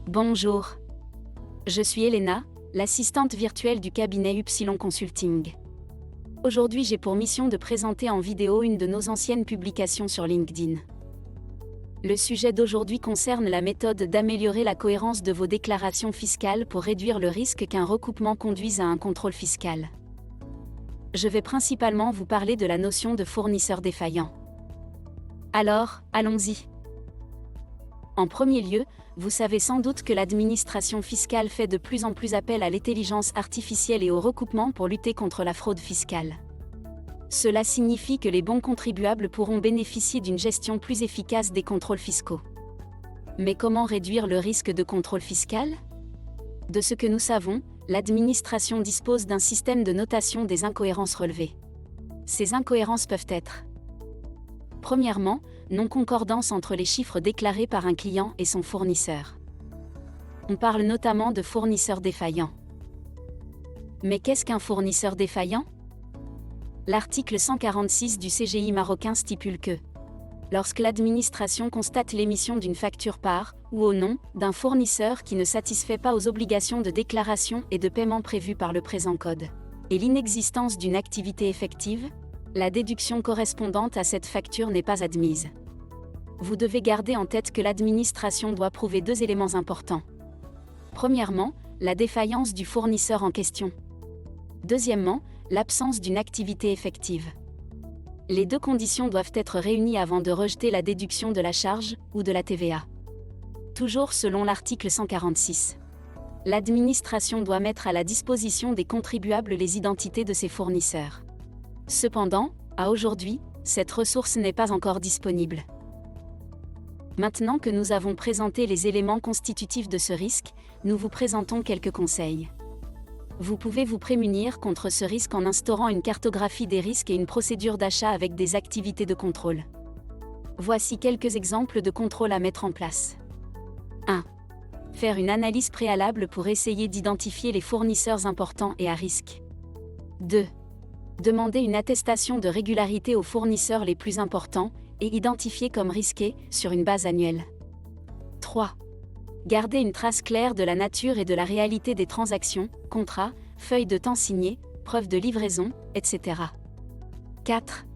Bonjour. Je suis Elena, l'assistante virtuelle du cabinet Upsilon Consulting. Aujourd'hui, j'ai pour mission de présenter en vidéo une de nos anciennes publications sur LinkedIn. Le sujet d'aujourd'hui concerne la méthode d'améliorer la cohérence de vos déclarations fiscales pour réduire le risque qu'un recoupement conduise à un contrôle fiscal. Je vais principalement vous parler de la notion de fournisseur défaillant. Alors, allons-y. En premier lieu, vous savez sans doute que l'administration fiscale fait de plus en plus appel à l'intelligence artificielle et au recoupement pour lutter contre la fraude fiscale. Cela signifie que les bons contribuables pourront bénéficier d'une gestion plus efficace des contrôles fiscaux. Mais comment réduire le risque de contrôle fiscal ? De ce que nous savons, l'administration dispose d'un système de notation des incohérences relevées. Ces incohérences peuvent être: premièrement, non-concordance entre les chiffres déclarés par un client et son fournisseur. On parle notamment de fournisseur défaillant. Mais qu'est-ce qu'un fournisseur défaillant ? L'article 146 du CGI marocain stipule que lorsque l'administration constate l'émission d'une facture par, ou au nom, d'un fournisseur qui ne satisfait pas aux obligations de déclaration et de paiement prévues par le présent code, et l'inexistence d'une activité effective, la déduction correspondante à cette facture n'est pas admise. Vous devez garder en tête que l'administration doit prouver deux éléments importants. Premièrement, la défaillance du fournisseur en question. Deuxièmement, l'absence d'une activité effective. Les deux conditions doivent être réunies avant de rejeter la déduction de la charge ou de la TVA. Toujours selon l'article 146. L'administration doit mettre à la disposition des contribuables les identités de ses fournisseurs. Cependant, à aujourd'hui, cette ressource n'est pas encore disponible. Maintenant que nous avons présenté les éléments constitutifs de ce risque, nous vous présentons quelques conseils. Vous pouvez vous prémunir contre ce risque en instaurant une cartographie des risques et une procédure d'achat avec des activités de contrôle. Voici quelques exemples de contrôles à mettre en place. 1. Faire une analyse préalable pour essayer d'identifier les fournisseurs importants et à risque. 2. Demander une attestation de régularité aux fournisseurs les plus importants et identifiés comme risqués sur une base annuelle. 3. Garder une trace claire de la nature et de la réalité des transactions, contrats, feuilles de temps signées, preuves de livraison, etc. 4.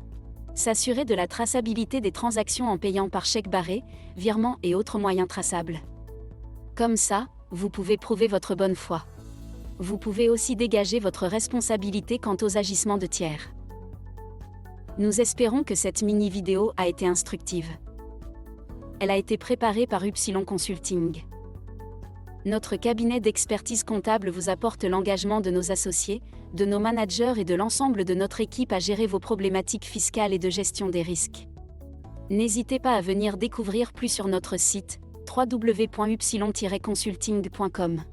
S'assurer de la traçabilité des transactions en payant par chèque barré, virement et autres moyens traçables. Comme ça, vous pouvez prouver votre bonne foi. Vous pouvez aussi dégager votre responsabilité quant aux agissements de tiers. Nous espérons que cette mini-vidéo a été instructive. Elle a été préparée par Upsilon Consulting. Notre cabinet d'expertise comptable vous apporte l'engagement de nos associés, de nos managers et de l'ensemble de notre équipe à gérer vos problématiques fiscales et de gestion des risques. N'hésitez pas à venir découvrir plus sur notre site www.upsilon-consulting.com.